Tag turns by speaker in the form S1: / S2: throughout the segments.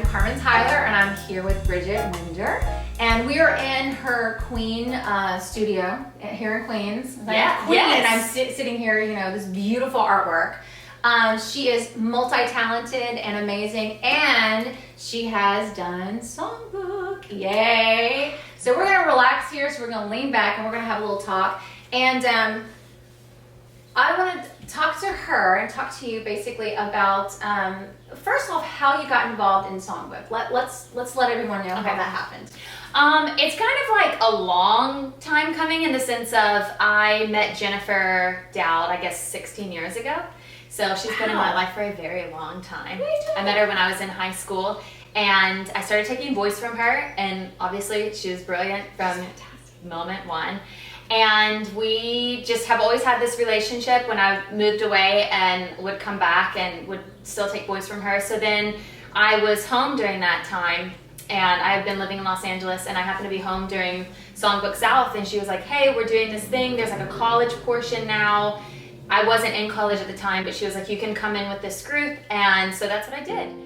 S1: I'm Carmen Tyler, and I'm here with Bridget Winder, and we are in her Queen studio here in Queens.
S2: Yeah,
S1: Queen,
S2: yes.
S1: And I'm sitting here, you know, this beautiful artwork. She is multi-talented and amazing, and she has done songbook. Yay! So we're gonna relax here. So we're gonna lean back and we're gonna have a little talk. And I want to talk to her and talk to you basically about first off how you got involved in songbook. Let's let everyone know how that happened.
S2: It's kind of like a long time coming in the sense of I met Jennifer Dowd, I guess 16 years ago. So she's been in my life for a very long time. I met her when I was in high school, and I started taking voice from her, and obviously she was brilliant from moment one. And we just have always had this relationship. When I moved away and would come back and would still take voice from her. So then I was home during that time, and I had been living in Los Angeles, and I happened to be home during Songbook South, and she was like, hey, we're doing this thing. There's like a college portion now. I wasn't in college at the time, but she was like, you can come in with this group. And so that's what I did.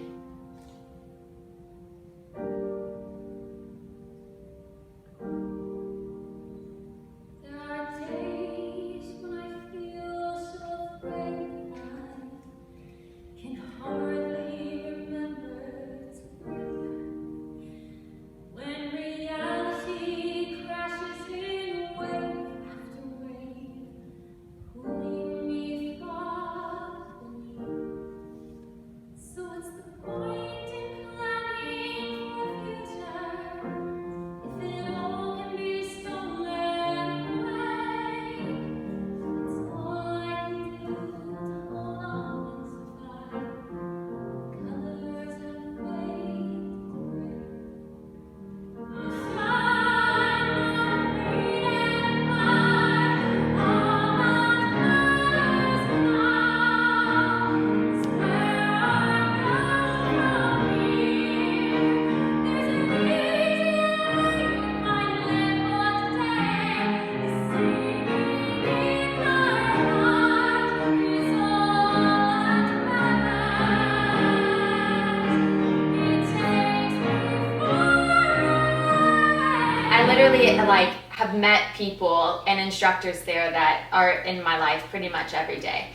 S2: I literally like have met people and instructors there that are in my life pretty much every day,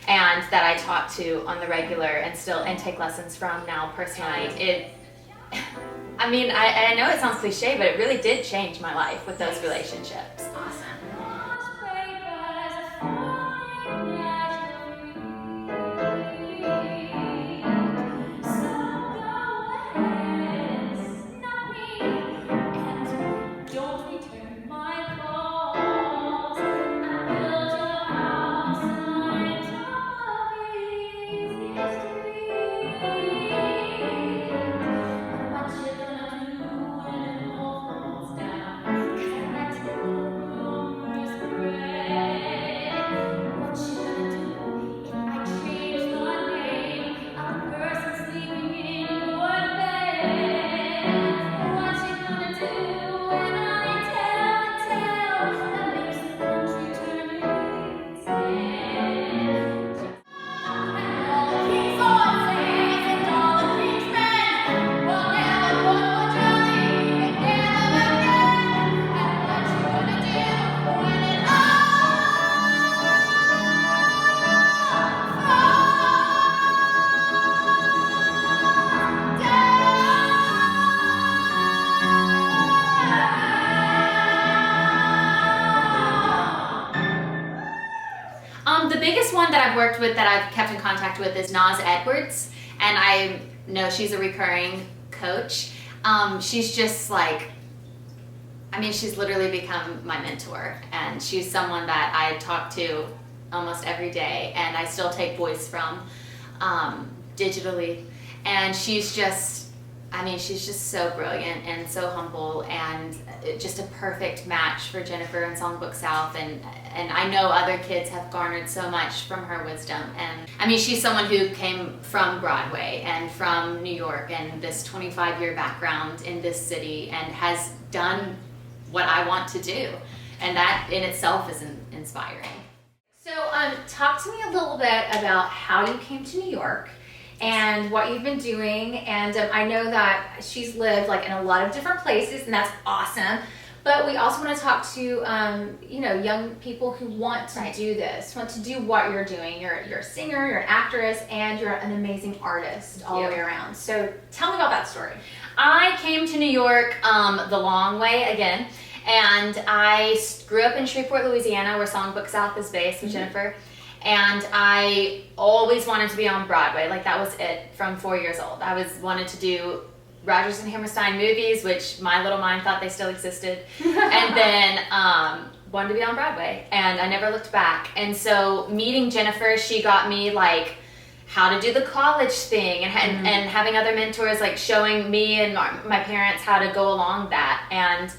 S2: and that I talk to on the regular and take lessons from now personally. I mean, I know it sounds cliche, but it really did change my life with those relationships.
S1: Awesome.
S2: The biggest one that I've worked with that I've kept in contact with is Nas Edwards, and I know she's a recurring coach. She's just like, I mean, she's literally become my mentor, and she's someone that I talk to almost every day, and I still take voice from digitally. And she's just, I mean, she's just so brilliant and so humble, and just a perfect match for Jennifer and Songbook South. And I know other kids have garnered so much from her wisdom. And I mean, she's someone who came from Broadway and from New York and this 25-year background in this city, and has done what I want to do. And that in itself is inspiring.
S1: So talk to me a little bit about how you came to New York and what you've been doing. And I know that she's lived like in a lot of different places, and that's awesome. But we also want to talk to, you know, young people who want to do this, want to do what you're doing. You're a singer, you're an actress, and you're an amazing artist all the way around. So tell me about that story.
S2: I came to New York the long way again, and I grew up in Shreveport, Louisiana, where Songbook South is based with Jennifer. And I always wanted to be on Broadway. Like, that was it from 4 years old. I wanted to do Rodgers and Hammerstein movies, which my little mind thought they still existed, and then wanted to be on Broadway, and I never looked back. And so meeting Jennifer, she got me like how to do the college thing, and having other mentors like showing me and my parents how to go along that. And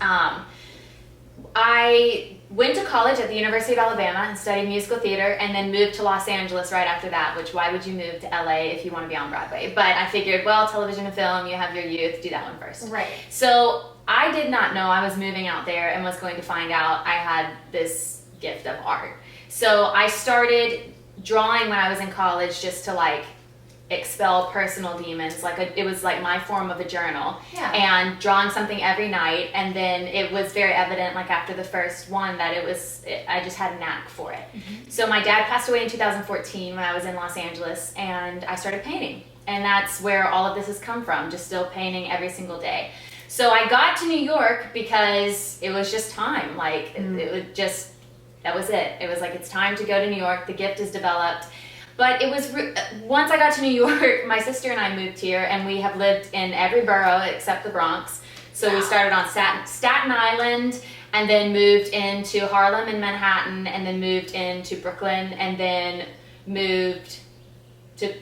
S2: I went to college at the University of Alabama and studied musical theater, and then moved to Los Angeles right after that, which why would you move to LA if you want to be on Broadway? But I figured, well, television and film, you have your youth, do that one first.
S1: Right.
S2: So I did not know I was moving out there and was going to find out I had this gift of art. So I started drawing when I was in college just to like expel personal demons. Like it was like my form of a journal, and drawing something every night. And then it was very evident, like after the first one, that I just had a knack for it. So my dad passed away in 2014 when I was in Los Angeles, and I started painting, and that's where all of this has come from, just still painting every single day. So I got to New York because it was just time. Like it would just, that was it. It was like, it's time to go to New York. The gift is developed. But it was, once I got to New York, my sister and I moved here, and we have lived in every borough except the Bronx. So we started on Staten Island, and then moved into Harlem and Manhattan, and then moved into Brooklyn, and then moved to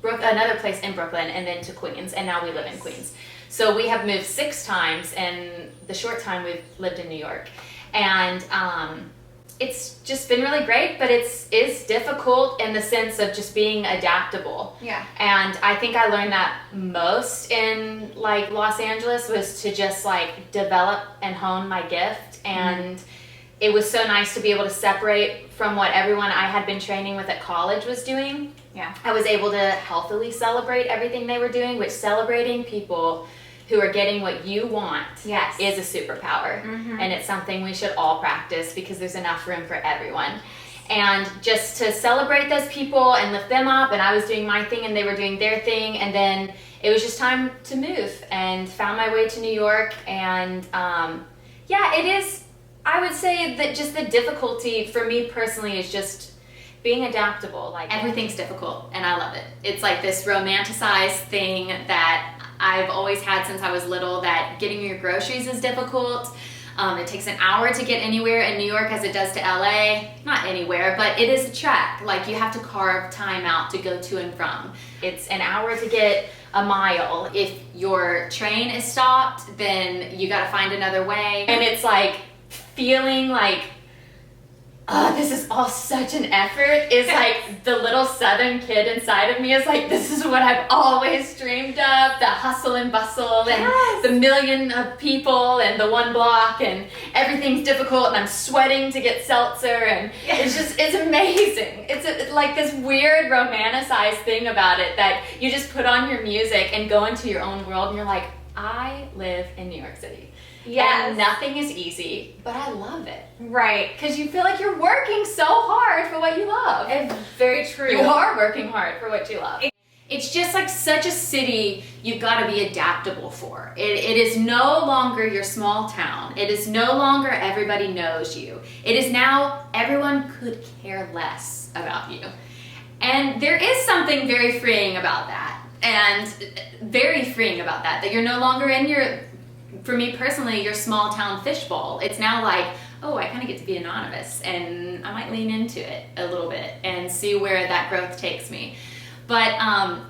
S2: another place in Brooklyn, and then to Queens, and now we live in Queens. So we have moved 6 times in the short time we've lived in New York. And it's just been really great, but it's difficult in the sense of just being adaptable.
S1: Yeah.
S2: And I think I learned that most in like Los Angeles, was to just like develop and hone my gift. And it was so nice to be able to separate from what everyone I had been training with at college was doing.
S1: Yeah.
S2: I was able to healthily celebrate everything they were doing, which celebrating people who are getting what you want is a superpower. And it's something we should all practice, because there's enough room for everyone. And just to celebrate those people and lift them up, and I was doing my thing and they were doing their thing, and then it was just time to move, and found my way to New York. And it is, I would say that just the difficulty for me personally is just being adaptable. Like, everything's difficult, and I love it. It's like this romanticized thing that I've always had since I was little, that getting your groceries is difficult. It takes an hour to get anywhere in New York as it does to LA. Not anywhere, but it is a trek. Like, you have to carve time out to go to and from. It's an hour to get a mile. If your train is stopped, then you gotta find another way. And it's like feeling like, oh, this is all such an effort. Is like the little southern kid inside of me is like, this is what I've always dreamed of, the hustle and bustle, and the million of people, and the one block, and everything's difficult, and I'm sweating to get seltzer, and it's amazing. It's like this weird romanticized thing about it, that you just put on your music and go into your own world, and you're like, I live in New York City.
S1: Yes.
S2: And nothing is easy, but I love it.
S1: Right.
S2: Because you feel like you're working so hard for what you love.
S1: It's very true.
S2: You are working hard for what you love. It's just like such a city you've got to be adaptable for. It is no longer your small town. It is no longer everybody knows you. It is now everyone could care less about you. And there is something very freeing about that. That you're no longer in your, for me personally, your small town fishbowl. It's now like, oh, I kind of get to be anonymous, and I might lean into it a little bit and see where that growth takes me. But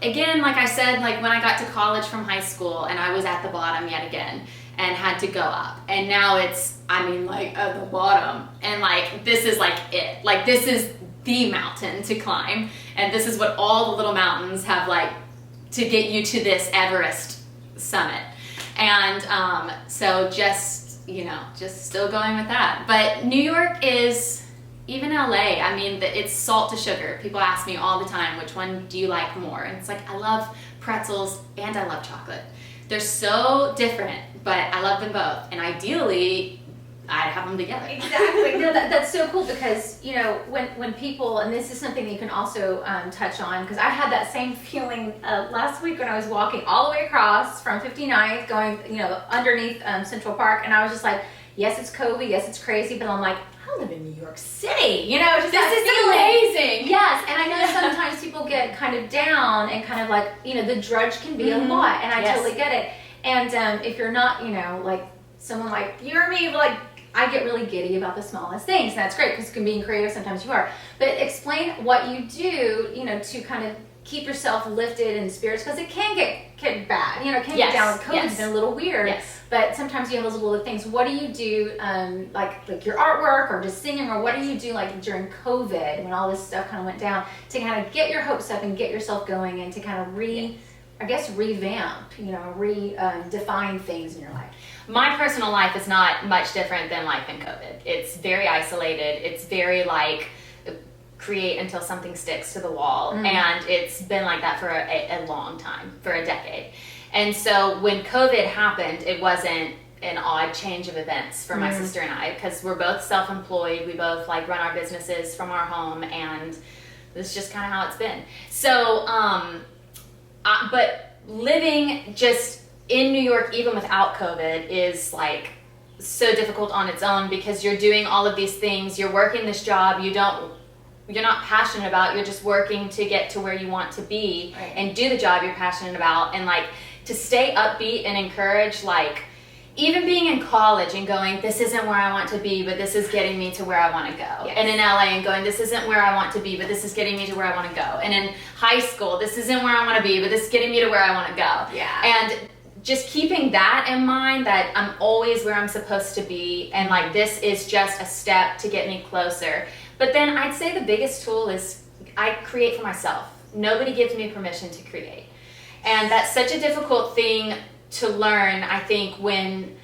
S2: again, like I said, like when I got to college from high school, and I was at the bottom yet again and had to go up, and now it's, I mean, like at the bottom, and like this is like it, like this is the mountain to climb, and this is what all the little mountains have like to get you to this Everest summit. And so just, you know, just still going with that. But New York is even LA, I mean, it's salt to sugar. People ask me all the time, which one do you like more? And it's like, I love pretzels and I love chocolate. They're so different, but I love them both. And ideally, I'd have them together.
S1: Exactly. No, that's so cool because, you know, when people, and this is something that you can also touch on, because I had that same feeling last week when I was walking all the way across from 59th going, you know, underneath Central Park, and I was just like, yes, it's COVID, yes, it's crazy, but I'm like, I live in New York City, you know, just
S2: this is amazing.
S1: Yes, and I know sometimes people get kind of down and kind of like, you know, the drudge can be a lot, and I totally get it. And if you're not, you know, like someone like you or me, like I get really giddy about the smallest things, and that's great because being creative sometimes you are. But explain what you do, you know, to kind of keep yourself lifted in spirits, because it can get bad, you know, it can get down. COVID's been a little weird, but sometimes you have those little things. What do you do, like your artwork or just singing, or what do you do like during COVID when all this stuff kind of went down to kind of get your hopes up and get yourself going and to kind of revamp, you know, define things in your life?
S2: My personal life is not much different than life in COVID. It's very isolated. It's very like create until something sticks to the wall. And it's been like that for a long time, for a decade. And so when COVID happened, it wasn't an odd change of events for my sister and I, because we're both self-employed. We both like run our businesses from our home, and this is just kind of how it's been. So, but living just in New York, even without COVID, is like so difficult on its own, because you're doing all of these things. You're working this job you're not passionate about. You're just working to get to where you want to be and do the job you're passionate about. And like to stay upbeat and encourage, like even being in college and going, this isn't where I want to be, but this is getting me to where I want to go. And in LA and going, this isn't where I want to be, but this is getting me to where I want to go. And in high school, this isn't where I want to be, but this is getting me to where I want to go. And just keeping that in mind, that I'm always where I'm supposed to be, and like this is just a step to get me closer. But then I'd say the biggest tool is I create for myself. Nobody gives me permission to create. And that's such a difficult thing to learn, I think, when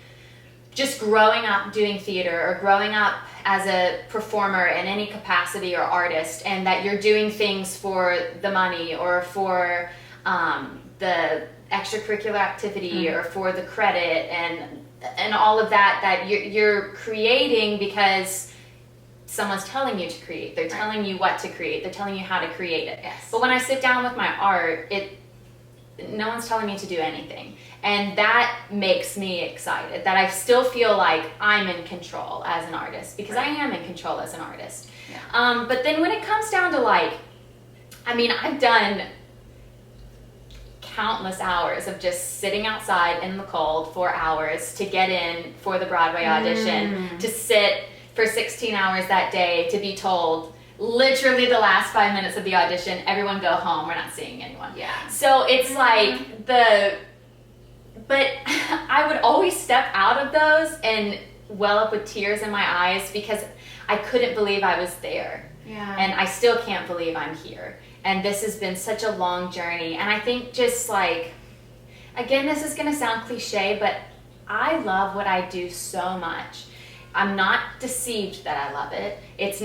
S2: just growing up doing theater or growing up as a performer in any capacity or artist, and that you're doing things for the money or for the extracurricular activity or for the credit and all of that, that you're creating because someone's telling you to create. They're telling you what to create. They're telling you how to create it. But when I sit down with my art, no one's telling me to do anything. And that makes me excited, that I still feel like I'm in control as an artist, because I am in control as an artist. But then when it comes down to like, I mean, I've done countless hours of just sitting outside in the cold for hours to get in for the Broadway audition, to sit for 16 hours that day, to be told literally the last 5 minutes of the audition, everyone go home, we're not seeing anyone. So it's like but I would always step out of those and well up with tears in my eyes, because I couldn't believe I was there. And I still can't believe I'm here. And this has been such a long journey. And I think just like, again, this is gonna sound cliche, but I love what I do so much. I'm not deceived that I love it. It's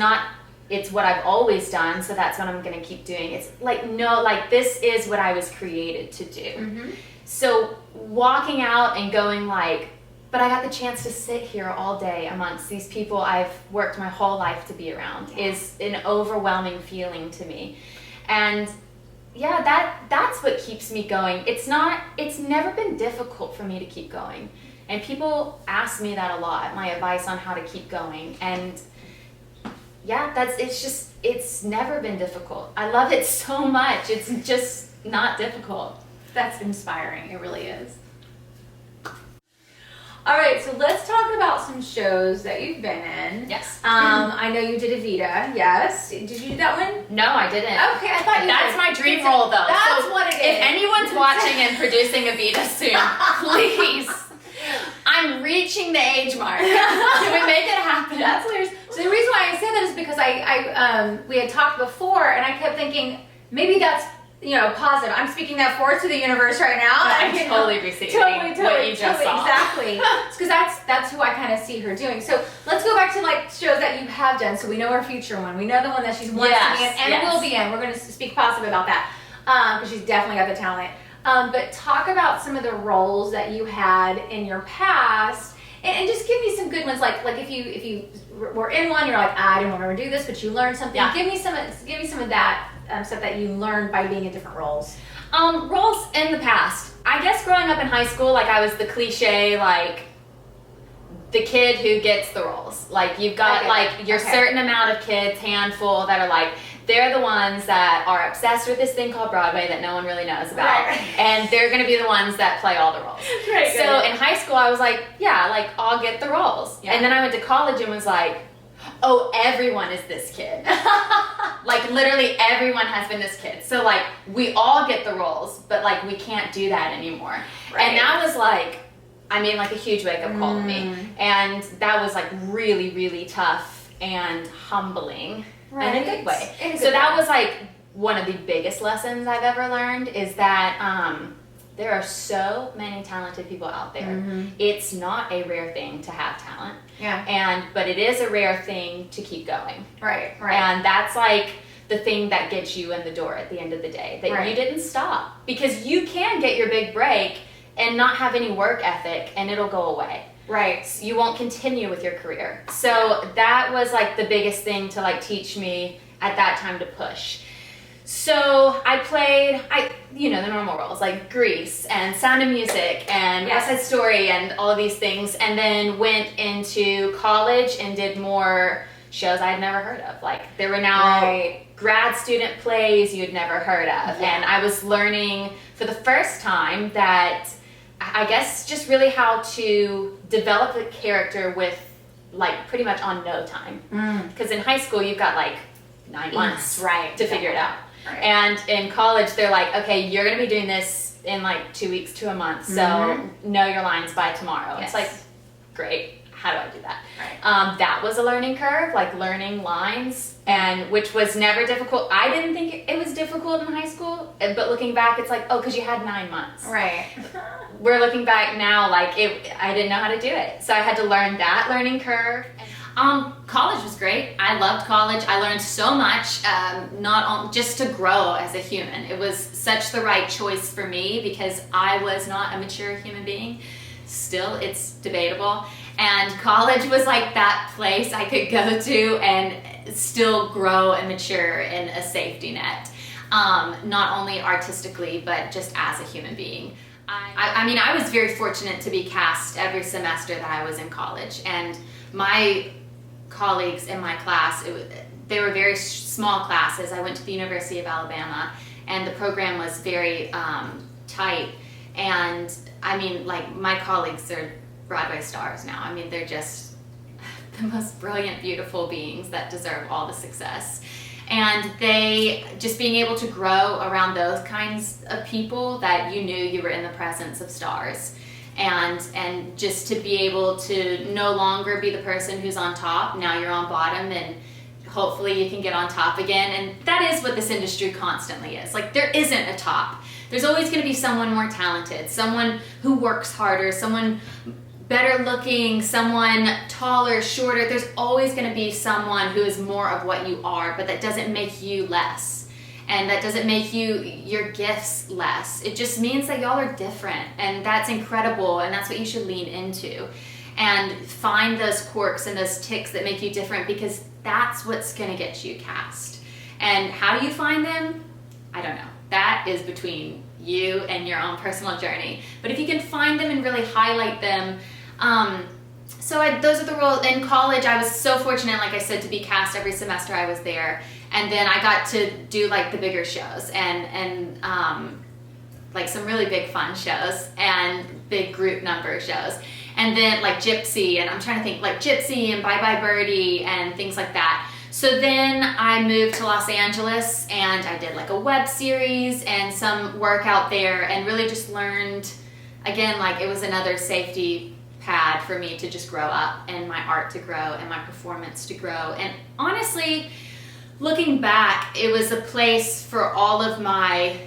S2: what I've always done, so that's what I'm gonna keep doing. It's like, no, like this is what I was created to do. So walking out and going like, but I got the chance to sit here all day amongst these people I've worked my whole life to be around is an overwhelming feeling to me. And that's what keeps me going. It's never been difficult for me to keep going. And people ask me that a lot, my advice on how to keep going. And it's never been difficult. I love it so much. It's just not difficult.
S1: That's inspiring. It really is. All right, so let's talk about some shows that you've been in. I know you did Evita. Yes. Did you do that one?
S2: No, I didn't.
S1: Okay, I thought you
S2: That's
S1: did.
S2: my dream role, though.
S1: That's
S2: so
S1: what it is.
S2: If anyone's watching and producing Evita soon, please. I'm reaching the age mark. Can we make it happen?
S1: That's hilarious. So the reason why I say that is because we had talked before, and I kept thinking maybe positive. I'm speaking that forth to the universe right now.
S2: I'm totally receiving what you just saw.
S1: Exactly. Because that's who I kind of see her doing. So let's go back to like shows that you have done. So we know her future one. We know the one that she's wants to be in and will be in. We're going to speak positive about that because she's definitely got the talent. But talk about some of the roles that you had in your past, and just give me some good ones. Like if you were in one, you're like, I didn't want to do this, but you learned something. Yeah. Give me some of that stuff that you learned by being in different roles.
S2: Roles in the past. I guess growing up in high school, like I was the cliche, like the kid who gets the roles. Like you've got like your certain amount of kids, handful, that are like, they're the ones that are obsessed with this thing called Broadway that no one really knows about. Right. And they're going to be the ones that play all the roles. Right, so in high school, I was like, yeah, like I'll get the roles. Yeah. And then I went to college and was like, oh, everyone is this kid. Like literally everyone has been this kid. So like we all get the roles, but like we can't do that anymore. Right. And that was like, I mean, like a huge wake up call to me. And that was like really, really tough and humbling. Right. In a good way. So that was like one of the biggest lessons I've ever learned is that there are so many talented people out there. Mm-hmm. It's not a rare thing to have talent. Yeah. But it is a rare thing to keep going. Right. Right. And that's like the thing that gets you in the door at the end of the day. That you didn't stop. Because you can get your big break and not have any work ethic and it'll go away. Right. So you won't continue with your career. So that was like the biggest thing to like teach me at that time to push. So I played, the normal roles like Grease and Sound of Music and West Side Story and all of these things. And then went into college and did more shows I had never heard of. Like there were now grad student plays you'd never heard of. Yeah. And I was learning for the first time that I guess just really how to develop a character with like pretty much on no time. Because in high school you've got like 9 months to figure it out. Right. And in college they're like, okay, you're going to be doing this in like 2 weeks to a month. So know your lines by tomorrow. Yes. It's like, great. How do I do that? Right. That was a learning curve, like learning lines, and which was never difficult. I didn't think it was difficult in high school, but looking back, it's like, oh, because you had 9 months. Right. We're looking back now, like I didn't know how to do it, so I had to learn that learning curve. College was great. I loved college. I learned so much, just to grow as a human. It was such the right choice for me because I was not a mature human being. Still, it's debatable. And college was like that place I could go to and still grow and mature in a safety net. Not only artistically, but just as a human being. I was very fortunate to be cast every semester that I was in college. And my colleagues in my class, they were very small classes. I went to the University of Alabama, and the program was very tight. And I mean, like my colleagues are Broadway stars now. I mean, they're just the most brilliant, beautiful beings that deserve all the success. And they, just being able to grow around those kinds of people that you knew you were in the presence of stars. And just to be able to no longer be the person who's on top, now you're on bottom, and hopefully you can get on top again. And that is what this industry constantly is. Like, there isn't a top. There's always going to be someone more talented, someone who works harder, someone better looking, someone taller, shorter. There's always going to be someone who is more of what you are, but that doesn't make you less. And that doesn't make your gifts less. It just means that y'all are different, and that's incredible, and that's what you should lean into. And find those quirks and those ticks that make you different, because that's what's going to get you cast. And how do you find them? I don't know. That is between you and your own personal journey. But if you can find them and really highlight them, those are the roles. In college, I was so fortunate, like I said, to be cast every semester I was there. And then I got to do like the bigger shows and like some really big fun shows and big group number shows. And then like Gypsy, and I'm trying to think, like Gypsy and Bye Bye Birdie and things like that. So then I moved to Los Angeles, and I did like a web series and some work out there, and really just learned, again, like it was another safety pad for me to just grow up, and my art to grow, and my performance to grow. And honestly, looking back, it was a place for all of my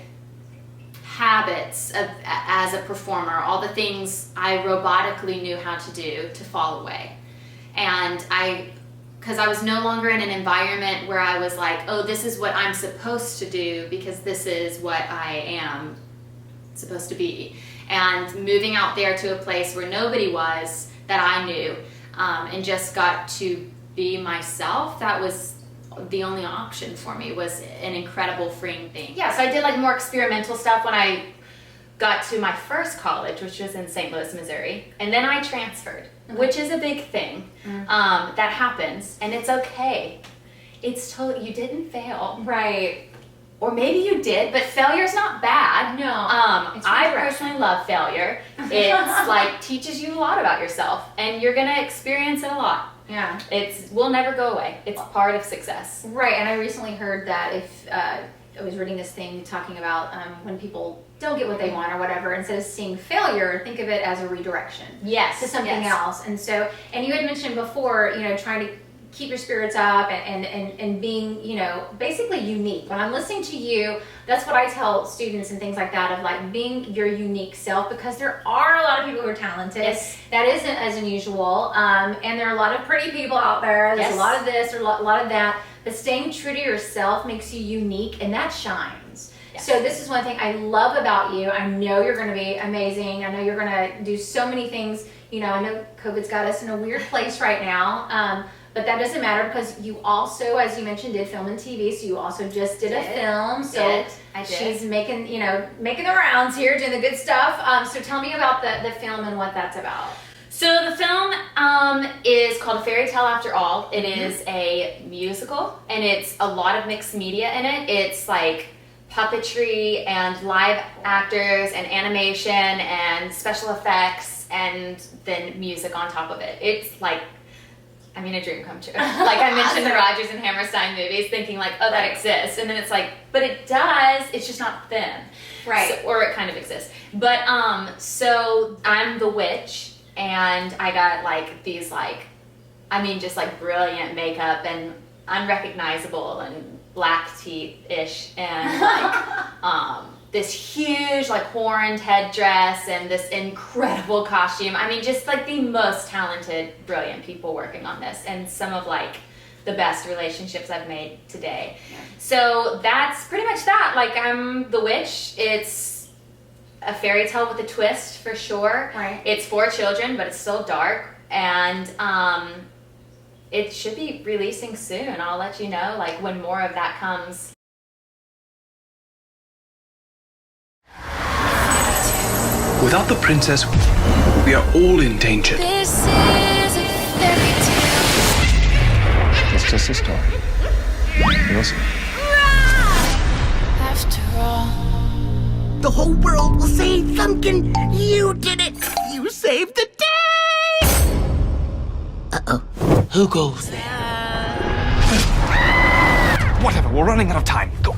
S2: habits of as a performer, all the things I robotically knew how to do to fall away. And because I was no longer in an environment where I was like, oh, this is what I'm supposed to do because this is what I am supposed to be. And moving out there to a place where nobody was that I knew, and just got to be myself, that was the only option for me, was an incredible freeing thing.
S3: Yeah, so I did like more experimental stuff when I got to my first college, which was in St. Louis, Missouri, and then I transferred, which is a big thing. That happens, and it's okay. It's totally, you didn't fail.
S1: Right.
S3: Or maybe you did, but failure's not bad.
S1: No.
S3: I personally love failure. It's like teaches you a lot about yourself, and you're gonna experience it a lot.
S1: Yeah.
S3: It will never go away. It's part of success.
S1: Right, and I recently heard that if I was reading this thing talking about when people don't get what they want or whatever, instead of seeing failure, think of it as a redirection.
S3: Yes.
S1: To something else. And so, and you had mentioned before, you know, trying to keep your spirits up and being, you know, basically unique. When I'm listening to you, that's what I tell students and things like that, of like being your unique self, because there are a lot of people who are talented.
S3: Yes.
S1: That isn't as unusual. And there are a lot of pretty people out there. There's a lot of this or a lot of that. But staying true to yourself makes you unique, and that shines. Yes. So this is one thing I love about you. I know you're going to be amazing. I know you're going to do so many things. You know, I know COVID's got us in a weird place right now. But that doesn't matter, because you also, as you mentioned, did film and TV. So you also just did a film. So
S3: I did.
S1: She's making the rounds here, doing the good stuff. So tell me about the film and what that's about.
S3: So the film is called A Fairy Tale After All. It is a musical, and it's a lot of mixed media in it. It's like puppetry and live actors and animation and special effects and then music on top of it. It's like, I mean, a dream come true. Like I mentioned the Rodgers and Hammerstein movies, thinking like, oh, that exists. And then it's like, but it does, it's just not them.
S1: Right.
S3: So, or it kind of exists. But so I'm the witch, and I got like these like, I mean, just like brilliant makeup and unrecognizable and black teeth-ish, and like this huge like horned headdress and this incredible costume. I mean, just like the most talented, brilliant people working on this, and some of like the best relationships I've made today. Yeah. So that's pretty much that. Like, I'm the witch. It's a fairy tale with a twist for sure.
S1: Right.
S3: It's for children, but it's still dark, and it should be releasing soon. I'll let you know like when more of that comes.
S4: Without the princess, we are all in danger.
S5: This is a fairy tale.
S6: It's just a story. You'll see.
S5: After all,
S7: The whole world will say, Thumbkin, you did it! You saved the day! Uh-oh. Who goes there?
S4: Whatever, we're running out of time. Go.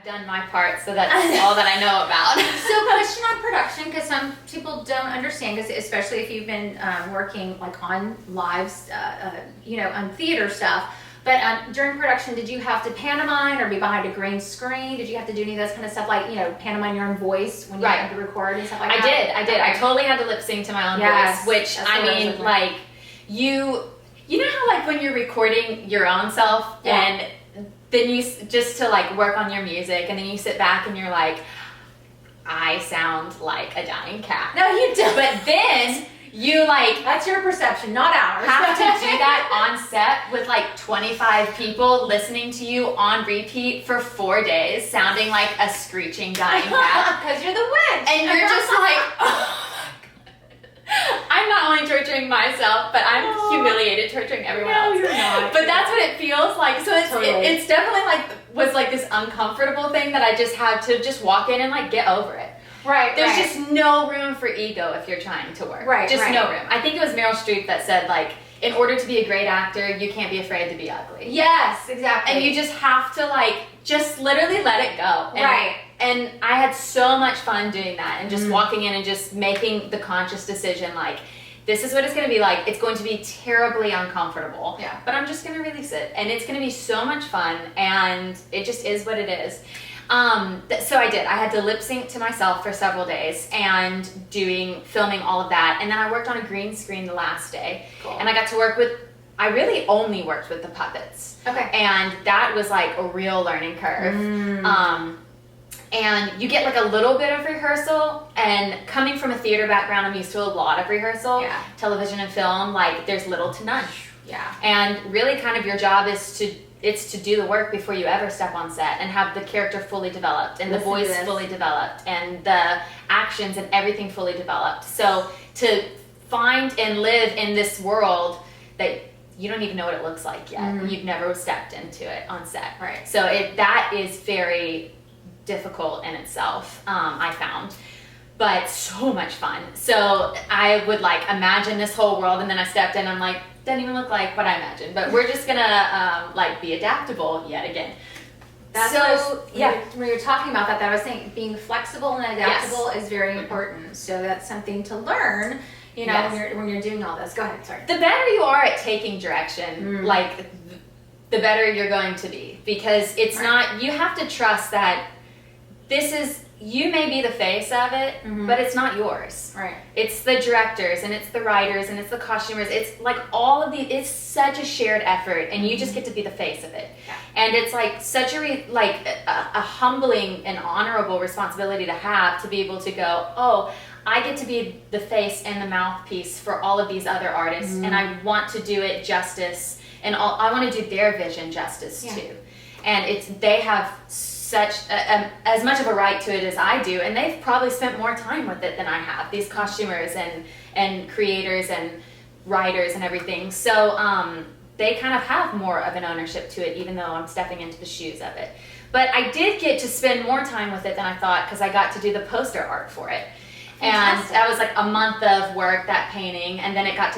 S3: Done my part, so that's all that I know about.
S1: So question on production, because some people don't understand, because especially if you've been working like on lives, on theater stuff. But during production, did you have to pantomime or be behind a green screen? Did you have to do any of this kind of stuff, like, pantomime your own voice when you had to record and stuff like that?
S3: I did. I totally had to lip sync to my own voice, which like you know how like when you're recording your own self and then you just to like work on your music, and then you sit back and you're like, I sound like a dying cat.
S1: No, you don't.
S3: But then you like
S1: That's your perception, not ours.
S3: have to do that on set with like 25 people listening to you on repeat for 4 days, sounding like a screeching dying cat.
S1: Because you're the witch.
S3: And you're just like, oh. I'm not only torturing myself, but I'm humiliated torturing everyone else.
S1: you're not.
S3: But that's what it feels like. So it's definitely like was like this uncomfortable thing that I just had to just walk in and like get over it.
S1: Right.
S3: There's just no room for ego if you're trying to work.
S1: Right.
S3: Just no room. I think it was Meryl Streep that said like, in order to be a great actor, you can't be afraid to be ugly.
S1: Yes, exactly.
S3: And you just have to like just literally let it go. And,
S1: Right.
S3: And I had so much fun doing that, and just walking in and just making the conscious decision like, this is what it's going to be like. It's going to be terribly uncomfortable.
S1: Yeah.
S3: But I'm just going to release it. And it's going to be so much fun. And it just is what it is. So I did. I had to lip sync to myself for several days and filming all of that. And then I worked on a green screen the last day.
S1: Cool.
S3: And I got to work with, I really only worked with the puppets.
S1: Okay.
S3: And that was like a real learning curve. And you get like a little bit of rehearsal, and coming from a theater background, I'm used to a lot of rehearsal.
S1: Yeah.
S3: Television and film, like there's little to none.
S1: Yeah.
S3: And really kind of your job is to do the work before you ever step on set and have the character fully developed and the
S1: Listen to
S3: voice
S1: this.
S3: fully developed and the actions and everything fully developed. So to find and live in this world that you don't even know what it looks like yet. You've never stepped into it on set.
S1: Right.
S3: So that is very difficult in itself, I found. But so much fun. So I would like imagine this whole world, and then I stepped in, I'm like, doesn't even look like what I imagined. But we're just gonna like be adaptable yet again.
S1: That's
S3: So,
S1: what I was,
S3: yeah.
S1: when you were talking about that, I was saying being flexible and adaptable is very important. So that's something to learn, you know,
S3: Yes.
S1: when you're doing all this. Go ahead, sorry.
S3: The better you are at taking direction, like the better you're going to be, because it's not, you have to trust that you may be the face of it, but it's not yours.
S1: Right.
S3: It's the directors, and it's the writers, and it's the costumers. It's like all of it's such a shared effort, and you just get to be the face of it.
S1: Yeah.
S3: And it's like such a humbling and honorable responsibility to have, to be able to go, oh, I get to be the face and the mouthpiece for all of these other artists, and I want to do it justice, and I want to do their vision justice too. And they have such as much of a right to it as I do, and they've probably spent more time with it than I have, these costumers and creators and writers and everything. So they kind of have more of an ownership to it, even though I'm stepping into the shoes of it. But I did get to spend more time with it than I thought, because I got to do the poster art for it.
S1: Fantastic.
S3: And that was like a month of work, that painting, and then it got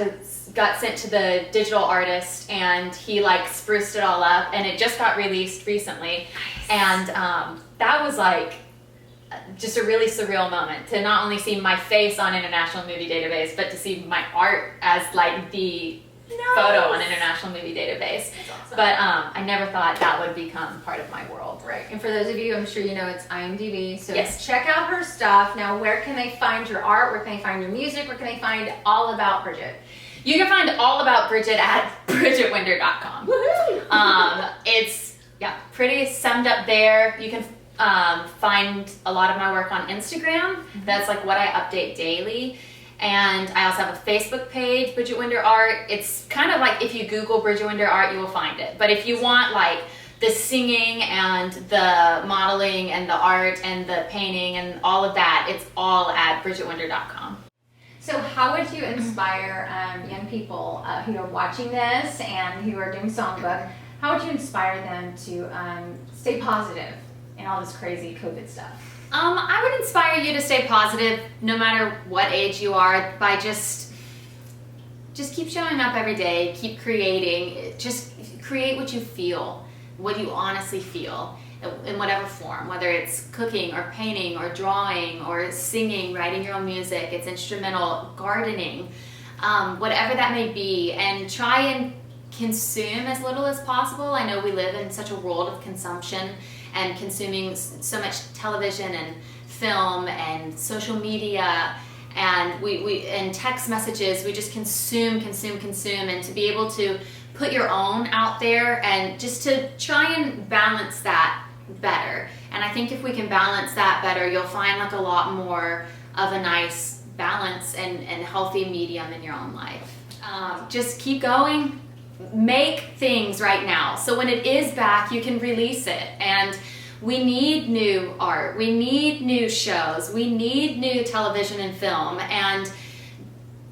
S3: sent to the digital artist, and he like spruced it all up, and it just got released recently. And that was like just a really surreal moment, to not only see my face on International Movie Database, but to see my art as like the photo on International Movie Database.
S1: awesome.
S3: But I never thought that would become part of my world.
S1: Right. And for those of you, I'm sure you know it's IMDb. So
S3: Yes.
S1: check out her stuff. Now, where can they find your art? Where can they find your music? Where can they find all about Bridget?
S3: You can find all about Bridget at bridgetwinder.com.
S1: Woohoo!
S3: It's pretty summed up there. You can find a lot of my work on Instagram. That's like what I update daily. And I also have a Facebook page, Bridget Winder Art. It's kind of like if you Google Bridget Winder Art, you will find it. But if you want like the singing and the modeling and the art and the painting and all of that, it's all at bridgetwinder.com.
S1: So how would you inspire young people who are watching this and who are doing songbook? How would you inspire them to stay positive in all this crazy COVID stuff?
S2: I would inspire you to stay positive no matter what age you are, by just keep showing up every day, keep creating, just create what you feel, what you honestly feel in whatever form, whether it's cooking or painting or drawing or singing, writing your own music, it's instrumental, gardening, whatever that may be, and try and consume as little as possible. I know we live in such a world of consumption and consuming so much television and film and social media, and we and text messages. We just consume, and to be able to put your own out there and just to try and balance that better. And I think if we can balance that better, you'll find like a lot more of a nice balance and healthy medium in your own life. Just keep going. Make things right now, so when it is back, you can release it. And we need new art, we need new shows, we need new television and film, and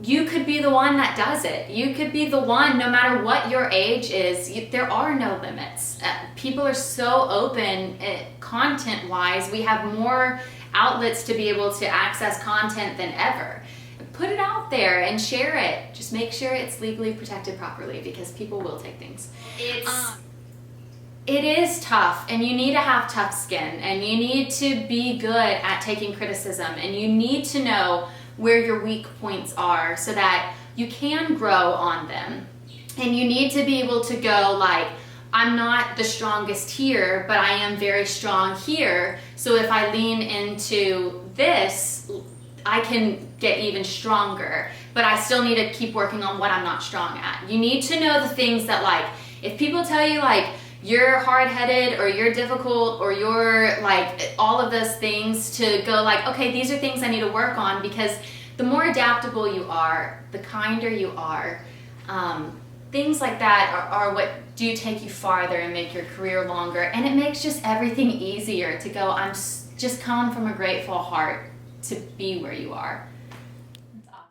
S2: you could be the one that does it. You could be the one, no matter what your age is. There are no limits. People are so open content wise. We have more outlets to be able to access content than ever. Put it out there and share it. Just make sure it's legally protected properly, because people will take things. It is tough, and you need to have tough skin, and you need to be good at taking criticism, and you need to know where your weak points are, so that you can grow on them. And you need to be able to go like, I'm not the strongest here, but I am very strong here. So if I lean into this, I can get even stronger, but I still need to keep working on what I'm not strong at. You need to know the things that like, if people tell you like, you're hard-headed or you're difficult or you're like all of those things, to go like, okay, these are things I need to work on, because the more adaptable you are, the kinder you are. Things like that are what do take you farther and make your career longer, and it makes just everything easier to go, I'm just coming from a grateful heart to be where you are.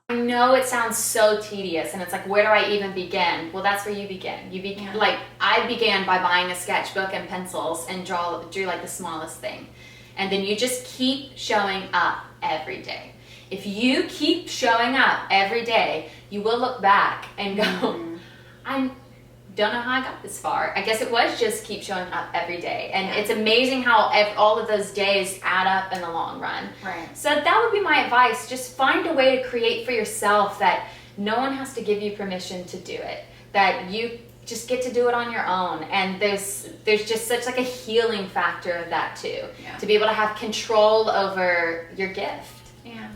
S3: I know it sounds so tedious, and it's like, where do I even begin? Well, that's where you begin. Like, I began by buying a sketchbook and pencils and drew like the smallest thing. And then you just keep showing up every day. If you keep showing up every day, you will look back and go, I don't know how I got this far. I guess it was just keep showing up every day. And it's amazing how all of those days add up in the long run.
S1: Right.
S3: So that would be my advice. Just find a way to create for yourself that no one has to give you permission to do it. That you just get to do it on your own. And there's just such like a healing factor of that too.
S1: Yeah.
S3: To be able to have control over your gift.
S1: Yeah.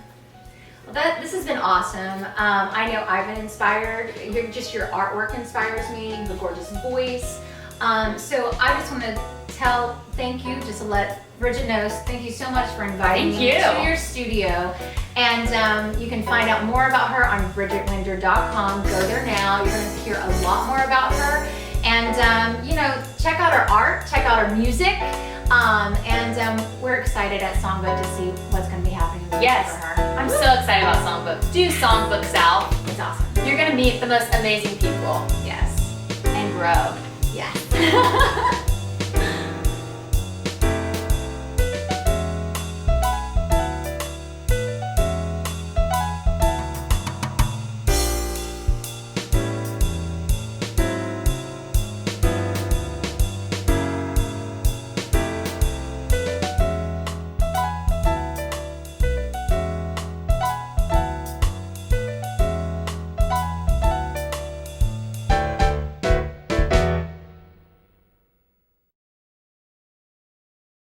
S1: Well, this has been awesome. I know I've been inspired. Your artwork inspires me, the gorgeous voice. So I just want to thank you, just to let Bridget know, thank you so much for inviting me to your studio. And you can find out more about her on bridgetwinder.com. Go there now. You're going to hear a lot more about her. And, check out her art, check out her music. We're excited at Songbook to see what's going to be happening in the future for her.
S3: I'm so excited about Songbook. Do Songbook, Sal.
S1: It's awesome.
S3: You're going to meet the most amazing people.
S1: Yes.
S3: And grow.
S1: Yes.